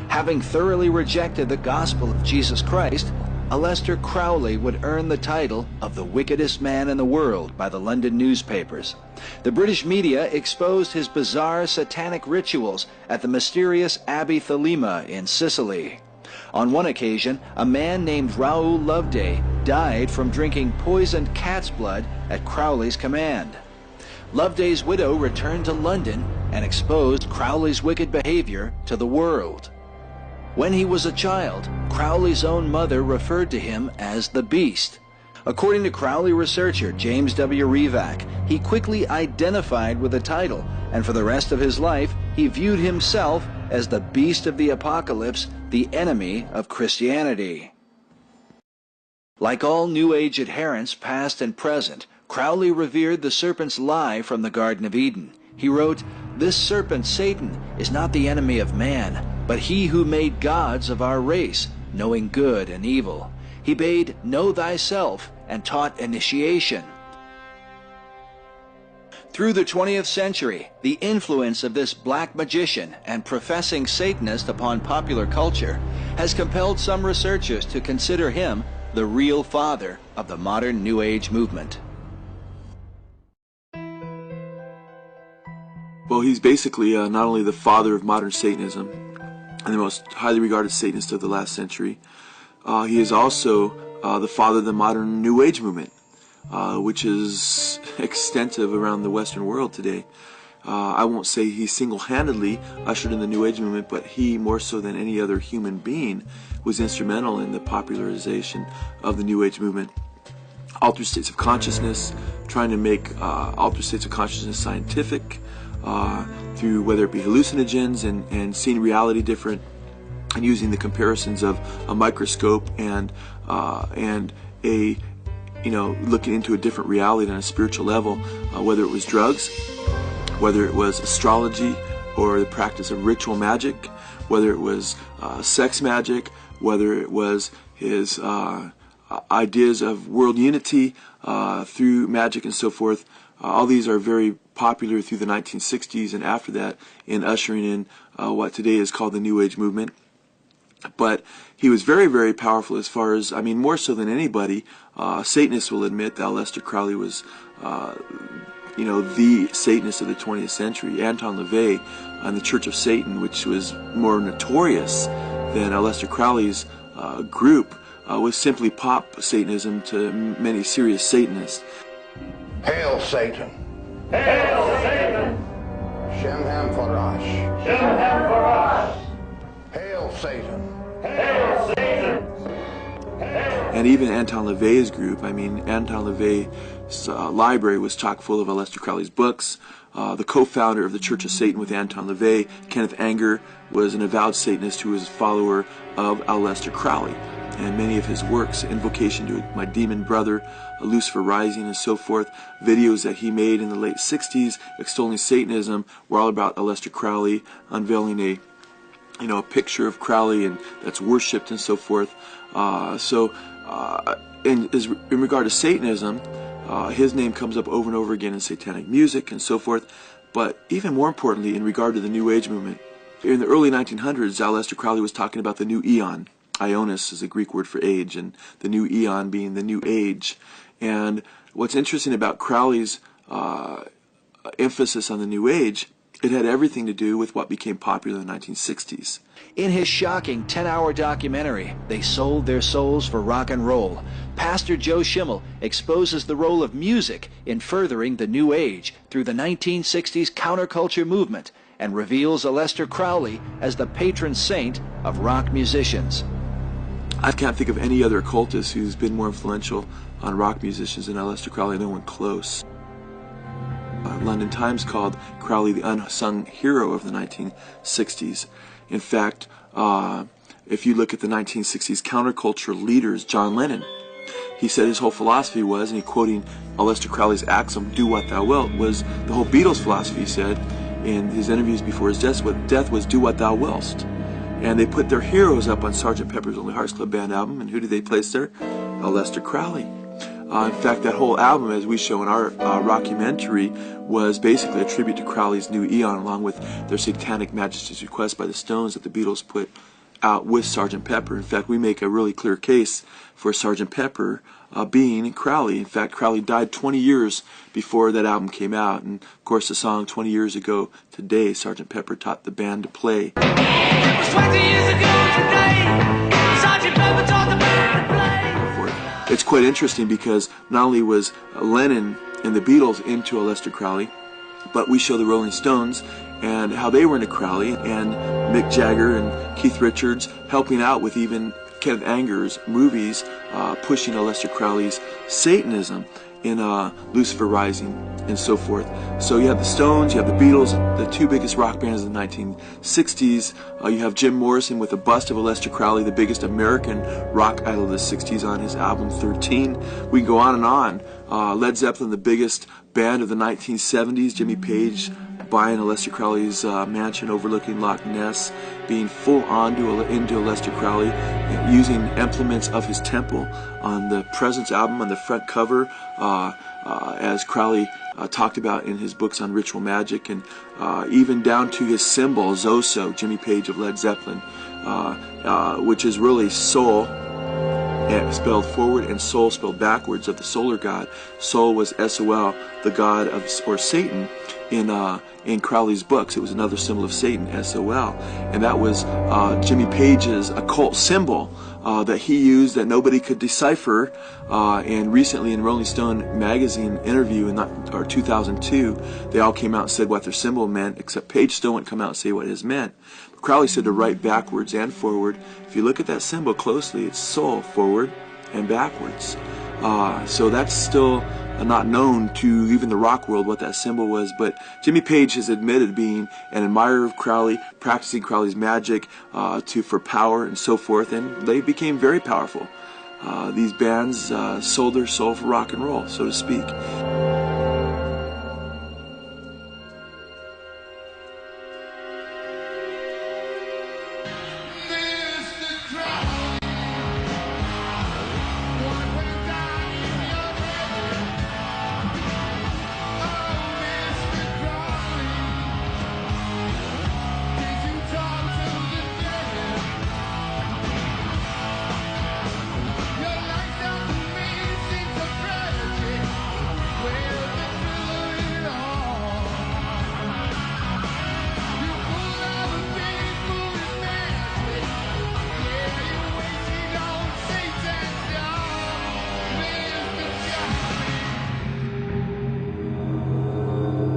Having thoroughly rejected the gospel of Jesus Christ, Aleister Crowley would earn the title of the wickedest man in the world by the London newspapers. The British media exposed his bizarre satanic rituals at the mysterious Abbey Thelema in Sicily. On one occasion, a man named Raoul Loveday died from drinking poisoned cat's blood at Crowley's command. Loveday's widow returned to London and exposed Crowley's wicked behavior to the world. When he was a child, Crowley's own mother referred to him as the Beast. According to Crowley researcher James W. Revac, he quickly identified with the title, and for the rest of his life, he viewed himself as the Beast of the Apocalypse, the enemy of Christianity. Like all New Age adherents, past and present, Crowley revered the serpent's lie from the Garden of Eden. He wrote, "This serpent, Satan, is not the enemy of man, but he who made gods of our race, knowing good and evil. He bade know thyself and taught initiation." Through the 20th century, the influence of this black magician and professing Satanist upon popular culture has compelled some researchers to consider him the real father of the modern New Age movement. Well, he's basically not only the father of modern Satanism and the most highly regarded Satanist of the last century, he is also the father of the modern New Age movement, which is extensive around the Western world today. I won't say he single-handedly ushered in the New Age movement, but he, more so than any other human being, was instrumental in the popularization of the New Age movement. Altered states of consciousness, trying to make altered states of consciousness scientific, through whether it be hallucinogens and seeing reality different, and using the comparisons of a microscope and a looking into a different reality on a spiritual level, whether it was drugs, whether it was astrology or the practice of ritual magic, whether it was sex magic, whether it was his ideas of world unity through magic and so forth. All these are very popular through the 1960s and after that in ushering in what today is called the New Age movement. But he was very, very powerful as far as, more so than anybody. Satanists will admit that Aleister Crowley was, the Satanist of the 20th century. Anton LaVey and the Church of Satan, which was more notorious than Aleister Crowley's group, was simply pop Satanism to many serious Satanists. Hail Satan! Hail Satan! Shem Ham Farash! Shem Ham Farash! Hail Satan! Hail Satan! And even Anton LaVey's group, Anton LaVey's library was chock full of Aleister Crowley's books. The co-founder of the Church of Satan with Anton LaVey, Kenneth Anger, was an avowed Satanist who was a follower of Aleister Crowley. And many of his works, Invocation to My Demon Brother, Lucifer Rising, and so forth, videos that he made in the late 60s extolling Satanism, were all about Aleister Crowley, unveiling a picture of Crowley and that's worshipped and so forth. In regard to Satanism, his name comes up over and over again in satanic music and so forth. But even more importantly, in regard to the New Age movement, in the early 1900s, Aleister Crowley was talking about the new eon. Ionis is a Greek word for age, and the new eon being the new age. And what's interesting about Crowley's emphasis on the new age, it had everything to do with what became popular in the 1960s. In his shocking 10-hour documentary, They Sold Their Souls for Rock and Roll, Pastor Joe Schimmel exposes the role of music in furthering the New Age through the 1960s counterculture movement and reveals Aleister Crowley as the patron saint of rock musicians. I can't think of any other occultist who's been more influential on rock musicians than Aleister Crowley, no one close. London Times called Crowley the unsung hero of the 1960s. In fact, if you look at the 1960s counterculture leaders, John Lennon, he said his whole philosophy was, and he quoting Aleister Crowley's axiom, "Do what thou wilt," was the whole Beatles philosophy, he said in his interviews before his death was, "Do what thou wilt." And they put their heroes up on Sgt. Pepper's Lonely Hearts Club Band album, and who did they place there? Aleister Crowley. In fact, that whole album, as we show in our rockumentary, was basically a tribute to Crowley's New Eon, along with their Satanic Majesty's Request by the Stones that the Beatles put out with Sgt. Pepper. In fact, we make a really clear case for Sgt. Pepper being Crowley. In fact, Crowley died 20 years before that album came out. And of course, the song 20 years ago today, Sgt. Pepper taught the band to play. It was 20 years ago today, Sgt. Pepper taught the band to play. It's quite interesting because not only was Lennon and the Beatles into Aleister Crowley, but we show the Rolling Stones and how they were into Crowley, and Mick Jagger and Keith Richards helping out with even Kenneth Anger's movies, pushing Aleister Crowley's Satanism in Lucifer Rising and so forth. So you have the Stones, you have the Beatles, the two biggest rock bands of the 1960s. You have Jim Morrison with a bust of Aleister Crowley, the biggest American rock idol of the 60s, on his album 13. We can go on and on. Led Zeppelin, the biggest band of the 1970s, Jimmy Page buying Aleister Crowley's mansion overlooking Loch Ness, being full on into Aleister Crowley, using implements of his temple on the Presence album on the front cover, as Crowley talked about in his books on ritual magic, and even down to his symbol, Zoso, Jimmy Page of Led Zeppelin, which is really soul spelled forward and soul spelled backwards of the solar god. Soul was S-O-L, the god of, or Satan, in Crowley's books. It was another symbol of Satan, S-O-L, and that was Jimmy Page's occult symbol that he used that nobody could decipher. And recently in Rolling Stone magazine interview in 2002, they all came out and said what their symbol meant, except Page still wouldn't come out and say what his meant. But Crowley said to write backwards and forward. If you look at that symbol closely, it's soul, forward and backwards. So that's still not known to even the rock world what that symbol was, but Jimmy Page has admitted being an admirer of Crowley, practicing Crowley's magic for power and so forth, and they became very powerful. These bands sold their soul for rock and roll, so to speak.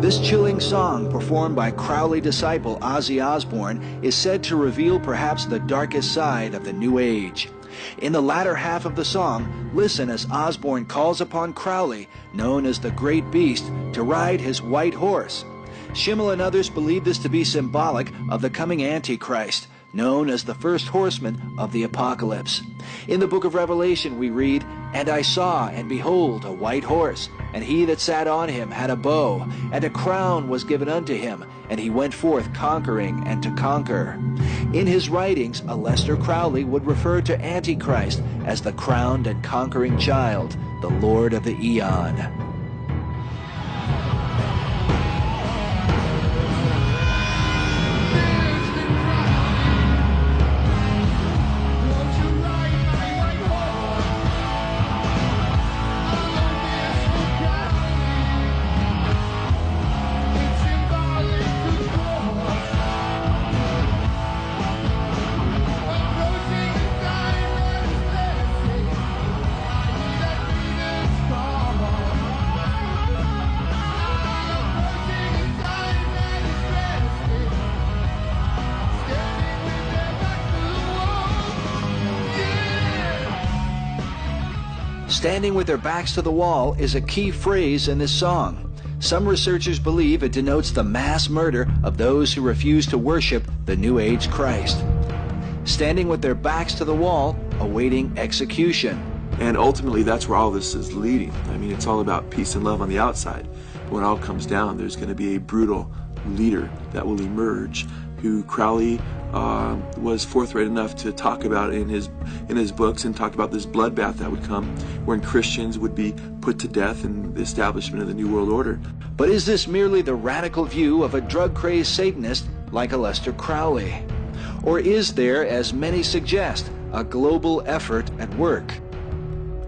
This chilling song, performed by Crowley disciple Ozzy Osbourne, is said to reveal perhaps the darkest side of the New Age. In the latter half of the song, listen as Osbourne calls upon Crowley, known as the Great Beast, to ride his white horse. Schimmel and others believe this to be symbolic of the coming Antichrist, known as the first horseman of the apocalypse. In the book of Revelation we read, "And I saw, and behold, a white horse, and he that sat on him had a bow, and a crown was given unto him, and he went forth conquering and to conquer." In his writings, Aleister Crowley would refer to Antichrist as the crowned and conquering child, the Lord of the Eon. Standing with their backs to the wall is a key phrase in this song. Some researchers believe it denotes the mass murder of those who refuse to worship the New Age Christ. Standing with their backs to the wall, awaiting execution. And ultimately, that's where all this is leading. I mean, it's all about peace and love on the outside. But when it all comes down, there's going to be a brutal leader that will emerge, who Crowley was forthright enough to talk about in his books, and talked about this bloodbath that would come, wherein Christians would be put to death in the establishment of the New World Order. But is this merely the radical view of a drug-crazed Satanist like Aleister Crowley? Or is there, as many suggest, a global effort at work?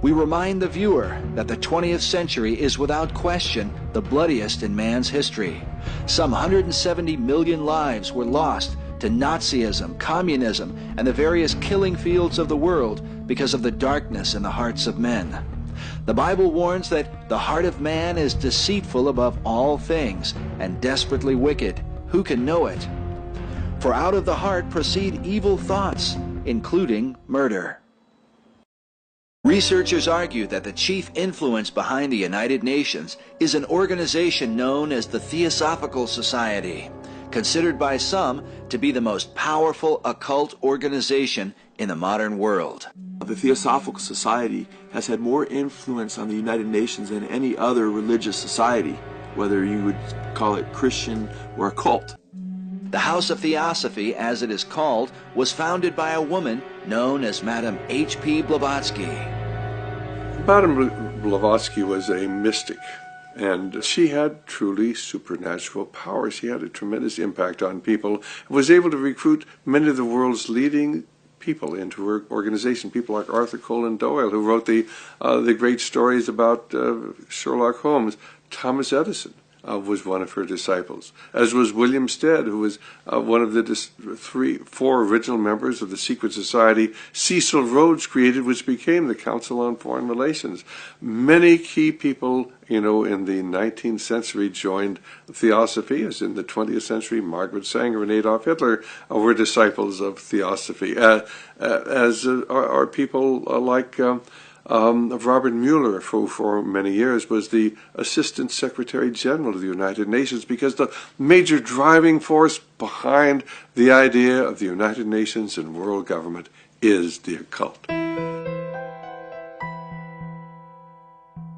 We remind the viewer that the 20th century is without question the bloodiest in man's history. Some 170 million lives were lost to Nazism, communism, and the various killing fields of the world because of the darkness in the hearts of men. The Bible warns that the heart of man is deceitful above all things and desperately wicked. Who can know it? For out of the heart proceed evil thoughts, including murder. Researchers argue that the chief influence behind the United Nations is an organization known as the Theosophical Society, considered by some to be the most powerful occult organization in the modern world. The Theosophical Society has had more influence on the United Nations than any other religious society, whether you would call it Christian or occult. The House of Theosophy, as it is called, was founded by a woman known as Madame H.P. Blavatsky. Madame Blavatsky was a mystic, and she had truly supernatural powers. She had a tremendous impact on people and was able to recruit many of the world's leading people into her organization, people like Arthur Conan Doyle, who wrote the great stories about Sherlock Holmes. Thomas Edison was one of her disciples, as was William Stead, who was one of the four original members of the secret society Cecil Rhodes created, which became the Council on Foreign Relations. Many key people, in the 19th century joined Theosophy, as in the 20th century Margaret Sanger and Adolf Hitler were disciples of Theosophy, as are people like of Robert Mueller, who for many years was the Assistant Secretary General of the United Nations, because the major driving force behind the idea of the United Nations and world government is the occult.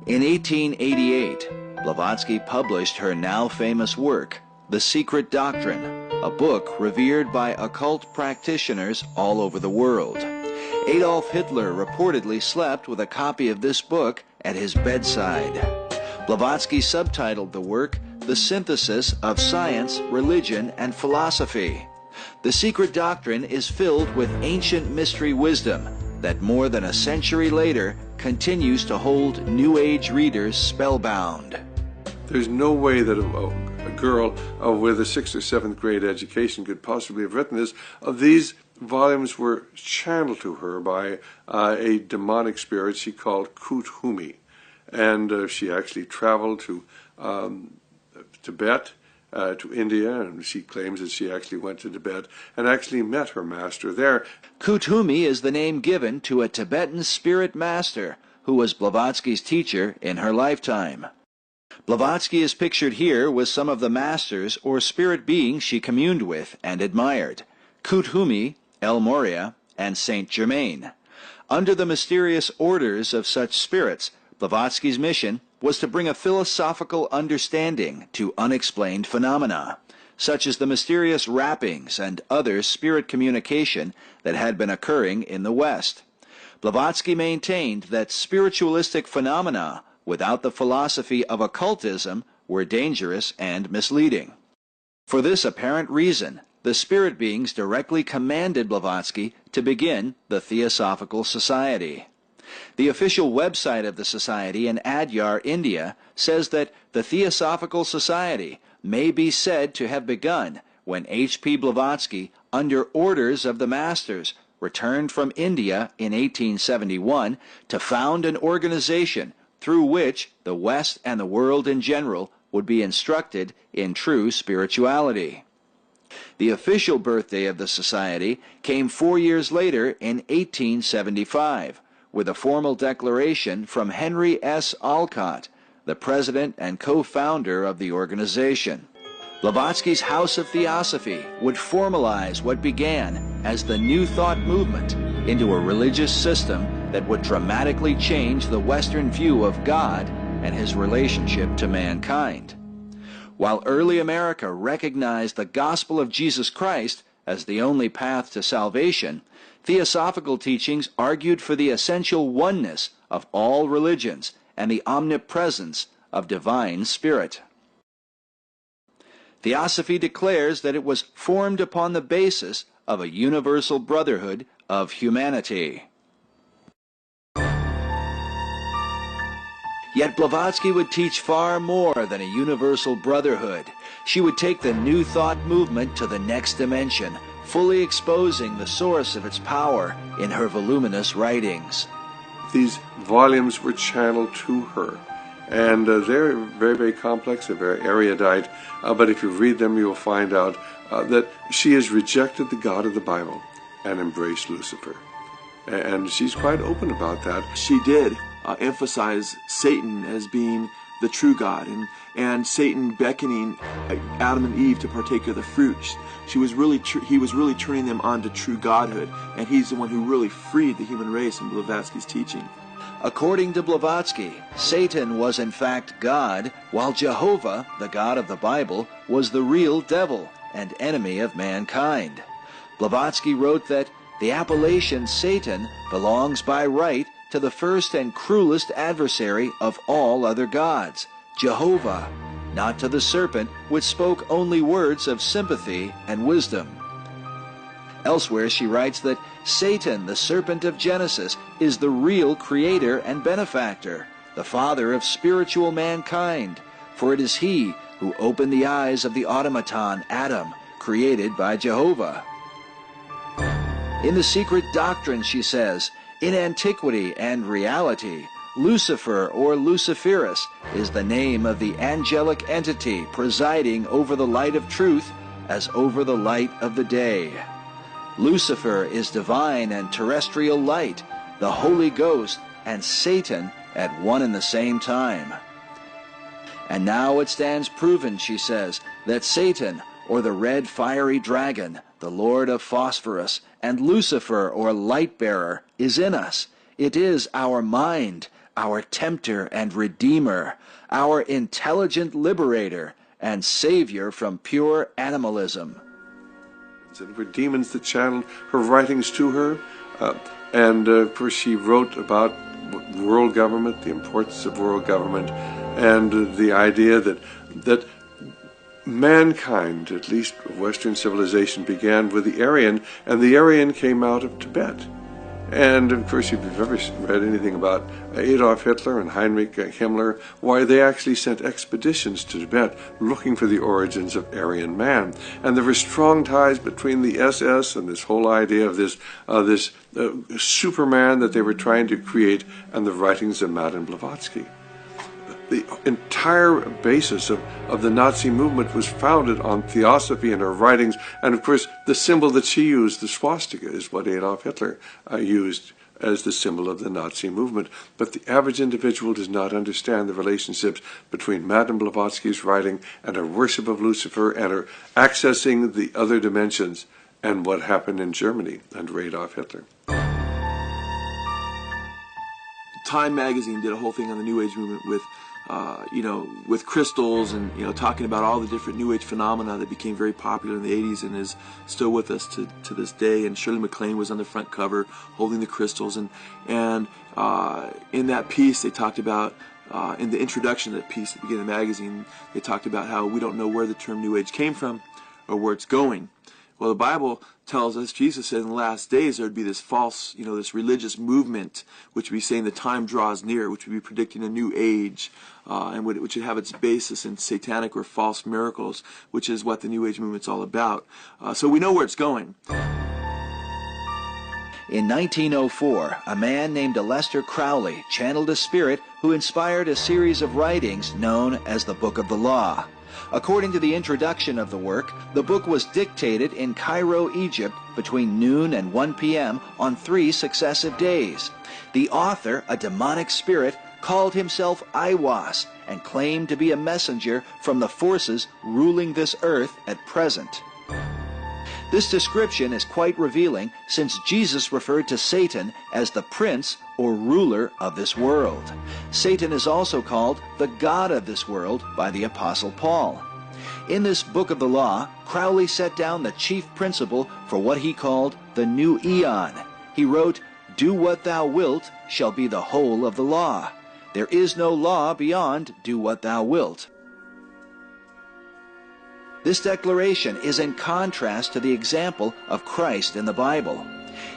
In 1888, Blavatsky published her now famous work, The Secret Doctrine, a book revered by occult practitioners all over the world. Adolf Hitler reportedly slept with a copy of this book at his bedside. Blavatsky subtitled the work, The Synthesis of Science, Religion, and Philosophy. The Secret Doctrine is filled with ancient mystery wisdom that more than a century later continues to hold New Age readers spellbound. There's no way that a girl with a 6th or 7th grade education could possibly have written this. These volumes were channeled to her by a demonic spirit she called Kuthumi, and she actually traveled to Tibet, to India, and she claims that she actually went to Tibet and actually met her master there. Kuthumi is the name given to a Tibetan spirit master who was Blavatsky's teacher in her lifetime. Blavatsky is pictured here with some of the masters or spirit beings she communed with and admired: Kuthumi, El Morya, and Saint Germain. Under the mysterious orders of such spirits, Blavatsky's mission was to bring a philosophical understanding to unexplained phenomena, such as the mysterious rappings and other spirit communication that had been occurring in the West. Blavatsky maintained that spiritualistic phenomena without the philosophy of occultism were dangerous and misleading. For this apparent reason, the spirit beings directly commanded Blavatsky to begin the Theosophical Society. The official website of the society in Adyar, India, says that the Theosophical Society may be said to have begun when H.P. Blavatsky, under orders of the masters, returned from India in 1871 to found an organization through which the West and the world in general would be instructed in true spirituality. The official birthday of the society came 4 years later in 1875, with a formal declaration from Henry S. Alcott, the president and co-founder of the organization. Blavatsky's House of Theosophy would formalize what began as the New Thought movement into a religious system that would dramatically change the Western view of God and his relationship to mankind. While early America recognized the gospel of Jesus Christ as the only path to salvation, theosophical teachings argued for the essential oneness of all religions and the omnipresence of divine spirit. Theosophy declares that it was formed upon the basis of a universal brotherhood of humanity. Yet Blavatsky would teach far more than a universal brotherhood. She would take the New Thought movement to the next dimension, fully exposing the source of its power in her voluminous writings. These volumes were channeled to her, and they're very, very complex, they're very erudite, but if you read them, you'll find out that she has rejected the God of the Bible and embraced Lucifer. And she's quite open about that. She did emphasize Satan as being the true God, and Satan beckoning Adam and Eve to partake of the fruit. He was really turning them on to true godhood, and he's the one who really freed the human race in Blavatsky's teaching. According to Blavatsky, Satan was in fact God, while Jehovah, the God of the Bible, was the real devil and enemy of mankind. Blavatsky wrote that the appellation Satan belongs by right to the first and cruelest adversary of all other gods, Jehovah, not to the serpent which spoke only words of sympathy and wisdom. Elsewhere she writes that Satan, the serpent of Genesis, is the real creator and benefactor, the father of spiritual mankind, for it is he who opened the eyes of the automaton Adam, created by Jehovah. In The Secret Doctrine, she says, in antiquity and reality, Lucifer or Luciferus is the name of the angelic entity presiding over the light of truth as over the light of the day. Lucifer is divine and terrestrial light, the Holy Ghost and Satan at one and the same time. And now it stands proven, she says, that Satan, or the red fiery dragon, the Lord of Phosphorus, and Lucifer, or light-bearer, is in us. It is our mind, our tempter and redeemer, our intelligent liberator, and savior from pure animalism. And were demons that channeled her writings to her, and of course she wrote about world government, the importance of world government, and the idea that mankind, at least Western civilization, began with the Aryan, and the Aryan came out of Tibet. And of course, if you've ever read anything about Adolf Hitler and Heinrich Himmler, why they actually sent expeditions to Tibet looking for the origins of Aryan man. And there were strong ties between the SS and this whole idea of this Superman that they were trying to create and the writings of Madame Blavatsky. The entire basis of the Nazi movement was founded on theosophy and her writings, and of course the symbol that she used, the swastika, is what Adolf Hitler used as the symbol of the Nazi movement. But the average individual does not understand the relationships between Madame Blavatsky's writing and her worship of Lucifer and her accessing the other dimensions and what happened in Germany under Adolf Hitler. Time magazine did a whole thing on the New Age movement with with crystals and, talking about all the different New Age phenomena that became very popular in the 80s and is still with us to this day. And Shirley MacLaine was on the front cover holding the crystals. And in that piece, they talked about, in the introduction of that piece at the beginning of the magazine, they talked about how we don't know where the term New Age came from or where it's going. Well, the Bible tells us, Jesus said in the last days there would be this false, this religious movement, which would be saying the time draws near, which would be predicting a new age, and which would have its basis in satanic or false miracles, which is what the New Age movement's all about. So we know where it's going. In 1904, a man named Aleister Crowley channeled a spirit who inspired a series of writings known as the Book of the Law. According to the introduction of the work, the book was dictated in Cairo, Egypt, between noon and 1 p.m. on 3 successive days. The author, a demonic spirit, called himself Aiwass and claimed to be a messenger from the forces ruling this earth at present. This description is quite revealing, since Jesus referred to Satan as the prince or ruler of this world. Satan is also called the god of this world by the Apostle Paul. In this Book of the Law, Crowley set down the chief principle for what he called the new eon. He wrote, "Do what thou wilt shall be the whole of the law. There is no law beyond do what thou wilt." This declaration is in contrast to the example of Christ in the Bible.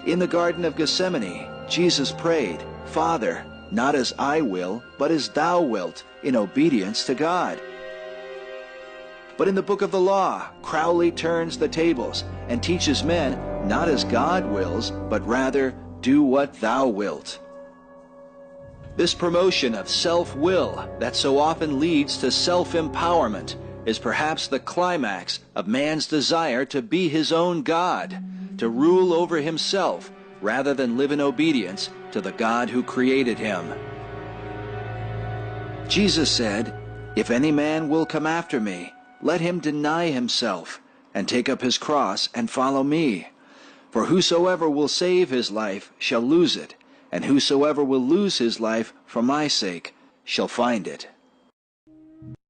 In the Garden of Gethsemane, Jesus prayed, "Father, not as I will, but as thou wilt," in obedience to God. But in the Book of the Law, Crowley turns the tables and teaches men not as God wills, but rather, "Do what thou wilt." This promotion of self-will that so often leads to self-empowerment is perhaps the climax of man's desire to be his own God, to rule over himself rather than live in obedience to the God who created him. Jesus said, "If any man will come after me, let him deny himself and take up his cross and follow me. For whosoever will save his life shall lose it, and whosoever will lose his life for my sake shall find it."